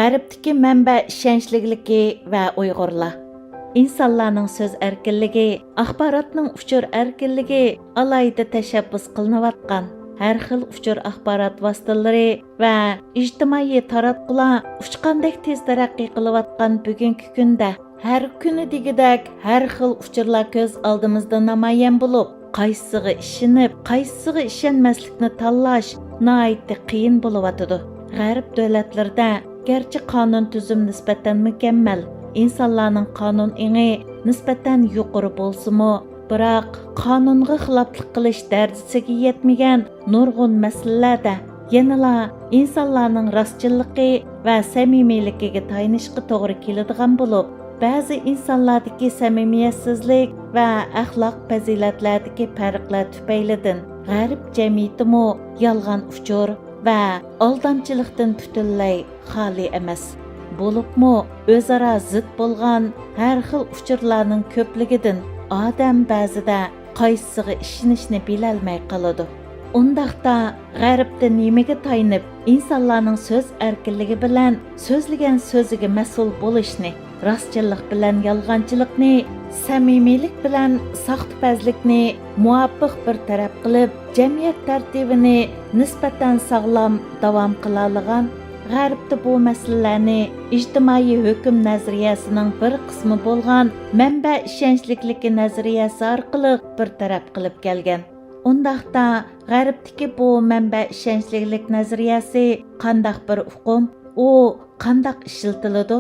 G'arbdagi manba ishonchlikligi va Uyg'urlar. İnsanlarning so'z erkinligi, axborotning uchur erkinligi alayda tashabbus qilinayotgan har xil uchur axborot vositalari va ijtimoiy taratqular uchqandek tez taraqqiy qilayotgan bugungi kunda har kuni degidak har xil uchurlar ko'z oldimizda namoyon bo'lib, qaysisiga ishonib, qaysisiga ishonmaslikni tanlash nihoyatda qiyin bo'layotidi. G'arb davlatlarida garchi qonun tuzum nisbatan mukammal, insonlarning qonun ingi nisbatan yuqori bo'lsa-mu, biroq qonunga xiloflik qilish darajasiga yetmagan nurg'un masalalarda yanala insonlarning rostchilligi va samimiyligiga tayanishga to'g'ri keladigan bo'lib, ba'zi insonlardagi samimiyatsizlik va axloq fazilatlaridagi farqlar tufaylidan g'arb jamiyatimi yolg'on uchur va aldamchilikdan butunlay xoli emas. Bo'libmi o'zaro zid bo'lgan har xil uchurlarning ko'pligidan odam ba'zida qaysisiga ishonishni bilolmay qoladi. Undaqda g'arbda nimaga tayanib insonlarning so'z erkinligi bilan so'zlagan so'ziga mas'ul bo'lishni, rostchillik bilan yolg'onchilikni, samimiylik bilan soxtapazlikni muvofiq bir taraf qilib, jamiyat tartibini nisbatan sog'lom davom qila olgan. G'arbda bu masalalarni ijtimoiy hukm nazariyasining bir qismi bo'lgan manba ishonchlikligi nazariyasi orqali bir taraf qilib kelgan. Undaqda g'arbdagi bu manba ishonchlilik nazariyasi qandaq bir uqum, u qandaq ishlatiladi?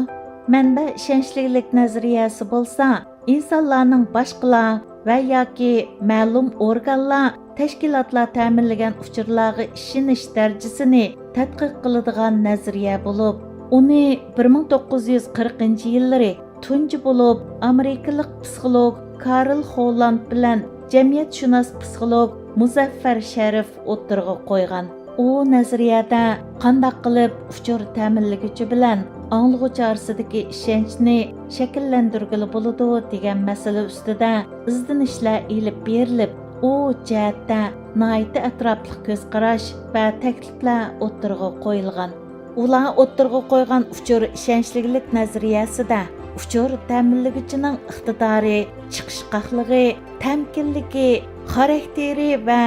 Manba ishonchlilik nazariyasi bo'lsa, insonlarning boshqalar va yoki ma'lum organlar, tashkilotlar ta'minlagan uchurlarga ishonish darajasini tadqiq qiladigan nazariya bo'lib, uni 1940-yillari tunji bo'lib Amerikalik psixolog Karl Holland bilan jamiyatshunos psixolog Muzaffar Sharif o'tirg'i qo'ygan. U nazariyada qanday qilib uchur ta'minlaguvchi bilan anglag'uvchi orasidagi ishonchni shakllantirgili bo'ladi degan masala ustida izlanishlar ilib berilib, u jihatda nihoyatda atrofli ko'z qarash va takliflar o'tirg'i qo'yilgan. Ular o'tirg'i qo'ygan uchur ishonchlilik nazariyasida uchur ta'minlaguvchining iqtidori, chiqishqoqligi, tamkinligi, xarakteri va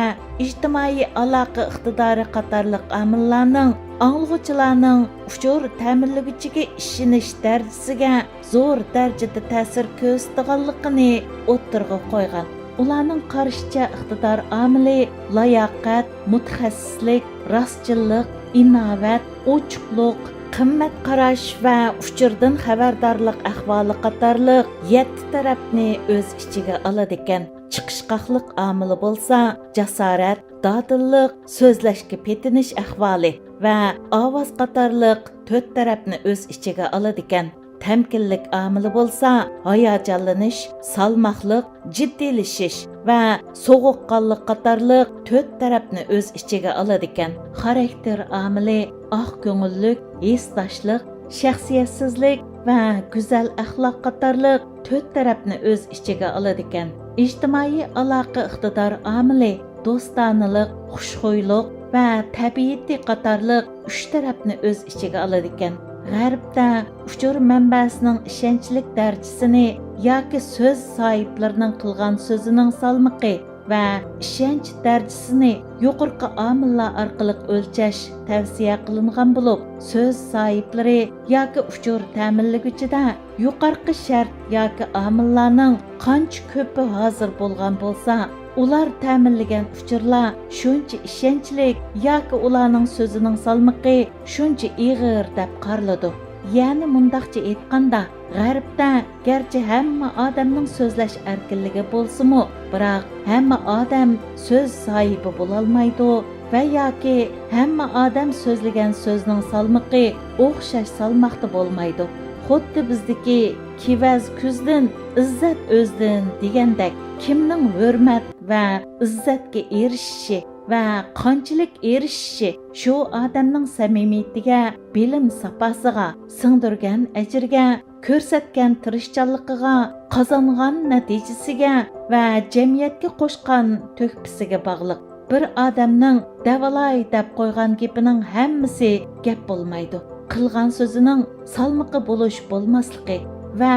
ijtimoiy aloqa iqtidori qatorliq omillarning anglag'uvchilarning uchur ta'minlaguvchiga ishonish darajasiga zo'r darajada ta'sir ko'rsatganligini o'tirg'i qo'ygan. Ularning qarashicha iqtidor omili layoqat, mutaxassislik, rostchillik, innovat, ochiqlik, qimmat qarash va uchurdan xabardorlik ahvoli qatorliq 7 tarafni o'z ichiga oladi ekan. Chiqishqoqlik omili bo'lsa, jasorat, dodillik, so'zlashga petinish ahvoli va ovoz qatorliq 4 tarafni o'z ichiga oladi ekan. Temkinlik amili bo'lsa, hayajonlanish, salmoqlik, jiddiylashish va sovuqqonlik qatorliq 4 tarafni o'z ichiga oladi ekan. Xarakter amili oq ko'ngillik, esdoshlik, shaxsiyatsizlik va go'zal axloq qatorliq 4 tarafni o'z ichiga oladi ekan. Ijtimoiy aloqa iqtidor amili do'stonalik, xushxo'ylik va tabiiyati qatorliq 3 tarafni o'z ichiga oladi ekan. G'arbda uchur manbasining ishonchlik darajasini yoki so'z sohiblarining qilgan so'zining salmoqi va ishonch darajasini yuqorqi omillar orqali o'lchash tavsiya qilingan bo'lib, so'z sohiblari yoki uchur ta'minlaguvchida yuqorqi shart yoki omillarning qancha ko'pi hozir bo'lgan bo'lsa, ular ta'minlagan uchurlar shuncha ishonchli yoki ularning so'zining salmoqi shuncha ig'ir deb qaraladi. Ya'ni mundaqcha aytganda, g'arbda garchi hamma odamning so'zlash erkinligi bo'lsa-mu, biroq hamma odam so'z sohibi bo'la olmaydi va yoki hamma odam so'zlagan so'zning salmoqi o'xshash salmoqda bo'lmaydi. Xuddi bizdagi kivaz kuzdan, izzat o'zdan degandek, kimning hurmat va izzatga erishishi va qanchalik erishishi shu odamning samimiyatiga, bilim safosiga, singdirgan ajriga, ko'rsatgan tirishchanligiga, qozongan natijasiga va jamiyatga qo'shgan to'hfasiga bog'liq. Bir odamning davolay deb qo'ygan gapining hammasi gap bo'lmaydi. qilgan so'zining salmoqi bo'lish bo'lmasligi va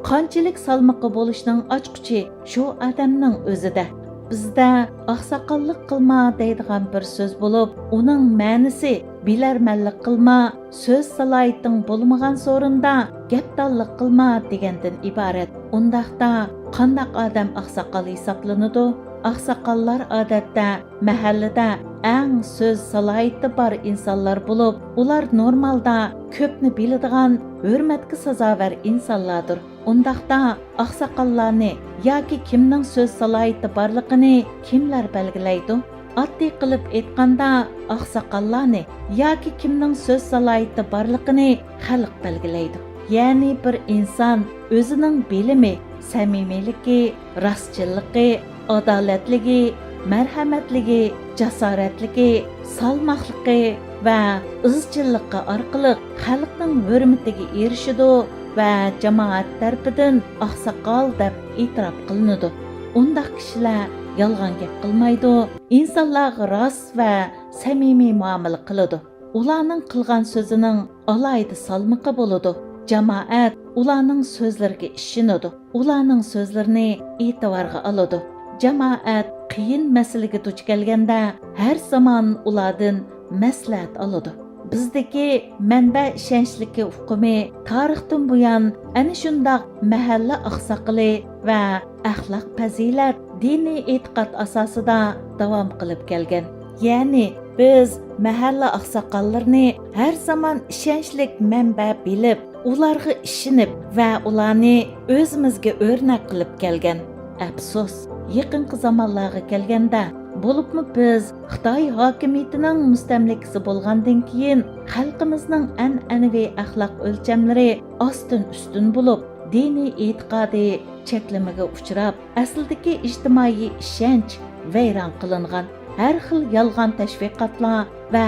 qanchalik salmoqi bo'lishning ochqichi shu odamning o'zida. Bizda oqsoqollik qilma deydigan bir so'z bo'lib, uning ma'nosi bilarmanlik qilma, so'z salohiyating bo'lmagan so'rinda gapdonlik qilma degandan iborat. Undaqda qandaq odam oqsoqol hisoblanadi? Oqsoqollar odatda mahallada eng so'z salohiyati bor insonlar bo'lib, ular normalda ko'pni biladigan, hurmatga sazovar insonlardir. Undaqda oqsoqollarni yoki kimning so'z salohiyati borligini kimlar belgilaydi? Oddiy qilib aytganda, oqsoqollarni yoki kimning so'z salohiyati borligini xalq belgilaydi. Ya'ni bir inson o'zining bilimi, samimiyligi, rostchilligi, adolatligi, marhamatligi, jasoratligi, salmoqligi va izchilligi orqali xalqning hurmatiga erishadi va jamoat tarafidan oqsoqol deb e'tirof qilinadi. Undaq kishilar yolg'on gap qilmaydi, insonlarga rost va samimiy muomala qiladi. Ularning qilgan so'zining alohida salmoqi bo'ladi. Jamoat ularning so'zlariga ishonadi. Ularning so'zlarini e'tiborga oladi. Jamoat qiyin masalaga duch kelganda har zamon ulardan maslahat oladi. Bizdagi manba ishonchligi hukmi tarixdan buyon ana shundoq mahalla oqsoqoli va axloq fazilat diniy e'tiqod asosida davom qilib kelgan. Ya'ni biz mahalla oqsoqollarini har zamon ishonchlik manba bilib, ularga ishonib va ularni o'zimizga o'rnak qilib kelgan. Afsus, yaqinqi zamonlarga kelganda, bo'libmi biz Xitoy hokimiyatining mustamlikasi bo'lgandan keyin xalqimizning an'anaviy axloq o'lchamlari ostin-ustun bo'lib, diniy e'tiqodi cheklamaga uchrab, aslidagi ijtimoiy ishonch vayron qilingan. Har xil yolg'on tashviqotlar va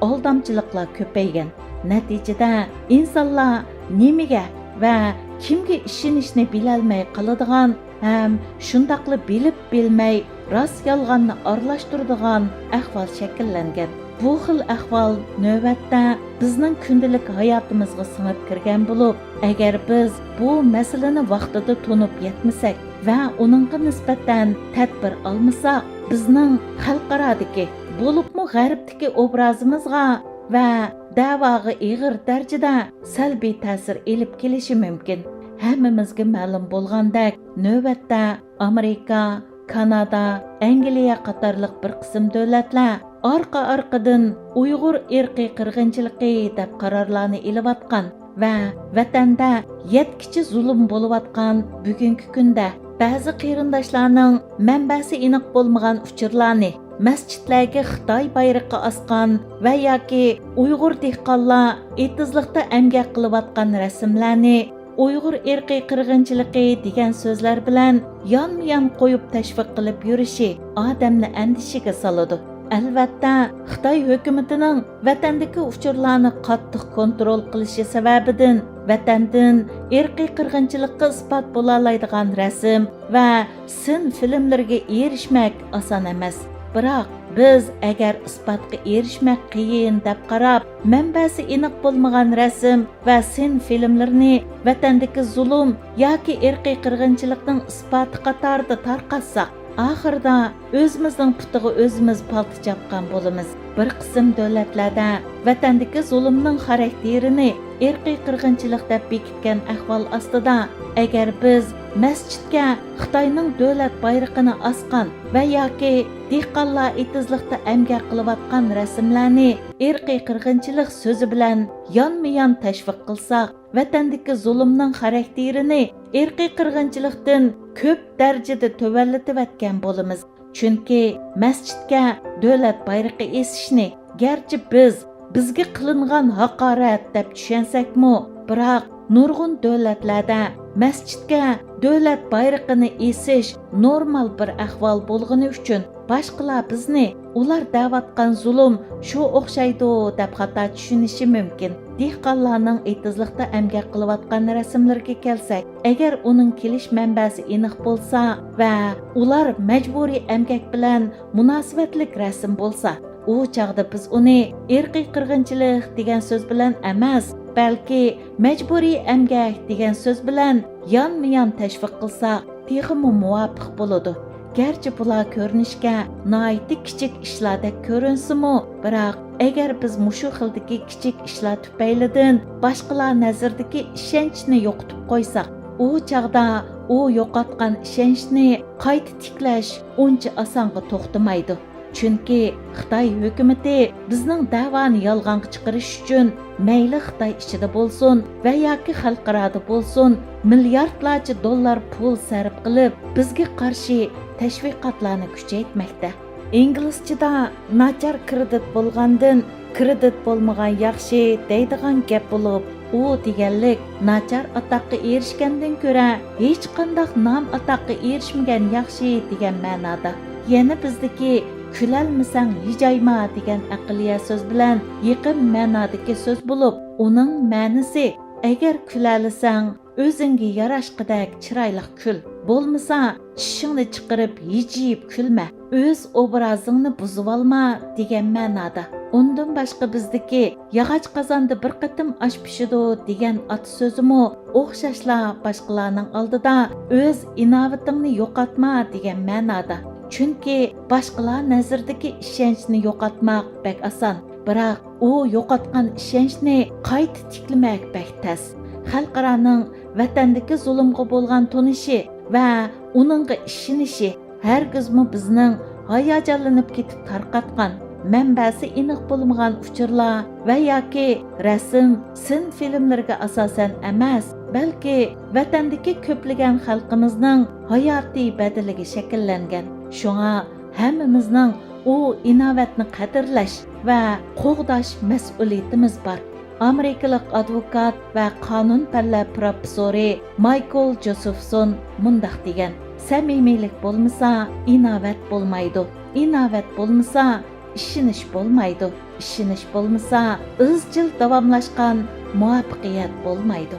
aldamchiliklar ko'paygan. Natijada insonlar nimaga va kimga ishonishni bilolmay qoladigan ham shundaqli bilib bilmay rost yolg'onni aralashtiradigan ahvol shakllangan. Bu xil ahvol navbatda bizning kundalik hayotimizga singib kirgan bo'lib, agar biz bu masalani vaqtida tunib yetmasak va uningga nisbatan tadbir olmasak, bizning xalqarodagi bo'libmi g'arbdagi obrazimizga va da'voga ig'ir darajada salbiy ta'sir elib kelishi mumkin. Hammamizga ma'lum bo'lgandek, navbatda Amerika, Kanada, Angliya qatorliq bir qism davlatlar orqa-orqadan Uyg'ur irqiy qirg'inchiligi deb qarorlarni ilayotgan va vatanda yetkichi zulm bo'layotgan bugungi kunda ba'zi qarindoshlarning manbasi aniq bo'lmagan uchurlarni masjidlarga Xitoy bayrog'i osgan va yoki Uyg'ur dehqonlar etizlikda emgak qilayotgan rasmlarni Uyg'ur irqiy qirg'inchiligi degan so'zlar bilan yon-yon qo'yib tashviq qilib yurishi odamni andishiga soladi. Albatta, Xitoy hukumatining vatandagi uchurlarni qattiq kontrol qilishi sababidan vatandan irqiy qirg'inchilikka isbot bo'la oladigan rasm va sin filmlarga erishmak oson emas. Biroq biz agar isbotga erishmak qiyin deb qarab, manbasi aniq bo'lmagan rasm va sin filmlarni vatandagi zulm yoki irqiy qirg'inchilikning isboti qatorida tarqatsak, oxirida o'zimizning putiga o'zimiz palti chapgan bo'lamiz. Bir qism davlatlarda vatandagi zulmning xarakterini irqiy qirg'inchilik deb bekitgan ahvol ostida, agar biz masjidga Xitoyning davlat bayrog'ini osgan va yoki dehqonlar etizlikda emgak qilayotgan rasmlarni irqiy qirg'inchilik so'zi bilan yon-yon tashviq qilsak, vatandagi zulmning xarakterini irqiy qirg'inchilikdan ko'p darajada tuvallatib bo'lamiz. Chunki masjidga davlat bayrog'i esishni garchi bizga qilingan haqorat deb tushansakmi, biroq nurg'un davlatlarda masjidga davlat bayrog'ini esish normal bir ahvol bo'lgani uchun boshqalar bizni ular da'vatgan zulm shu o'xshaydi deb xato tushunishi mumkin. Dehqonlarning etizlikda emgak qilayotgan rasmlarga kelsak, agar uning kelish manbasi aniq bo'lsa va ular majburiy emgak bilan munosabatlik rasm bo'lsa, u chaqda biz uni irqiy qirg'inchilik degan so'z bilan emas, balki majburiy emgak degan so'z bilan yonma-yon tashviq qilsak, texmi muvofiq bo'ladi. Gerçi bular ko'rinishga noiti kichik ishlardek ko'rinsimi, biroq agar biz mushu xildagi kichik ishlar tufaylidan boshqalar nazaridagi ishonchni yo'qotib qo'ysak, u chaqda u yo'qotgan ishonchni qayta tiklash uncha osonga to'xtamaydi. Chunki Xitoy hukumatı bizning da'voni yolg'onga chiqarish uchun mayli Xitoy ichida bo'lsin va yoki xalqaro bo'lsin milliardlarcha dollar pul sarf qilib bizga qarshi tashviqotlarni kuchaytmoqda. Inglizchada nachar kredit bo'lgandan kredit bo'lmagan yaxshi deydigan gap bo'lib, u deganlik nachar atoqqa erishgandan ko'ra hech qanday nom atoqqa erishmagan yaxshi degan ma'noda. Yana bizdagi kulolmasang hijayma degan aqliya so'z bilan yaqin ma'nodagi so'z bo'lib, uning ma'nosi agar kulalisang o'zingga yarashqidek chiroyli kul, bo'lmasa tishingni chiqarib yijib kulma, o'z obrazingni buzib olma degan ma'noda. Undan boshqa bizdagi yog'och qozonda bir qatim osh pishidi degan ot so'zimi o'xshashla boshqalarning oldida o'z inovatingni yo'qotma degan ma'noda. Chunki boshqalar nazaridagi ishonchni yo'qotmoq bek oson, biroq u yo'qotgan ishonchni qayta tiklamak bek tas. Xalqaroning vatandagi zulmga bo'lgan tunishi va uningga ishonishi hargizmi bizning hayajonlanib ketib tarqatgan, manbasi aniq bo'lmagan uchurlar va yoki rasm, sin filmlarga asosan emas, balki vatandagi ko'plagan xalqimizning hayotiy badaliga shakllangan. Shunga hammamizning u inovatni qadrlash va qo'g'dash mas'uliyatimiz bor. Amerikalik advokat va qonun fanlari professori Michael Josephson mundaq degan: samimiylik bo'lmasa inovat bo'lmaydi, inovat bo'lmasa ishonish bo'lmaydi, ishonish bo'lmasa izchil davomlashgan muvaffaqiyat bo'lmaydi.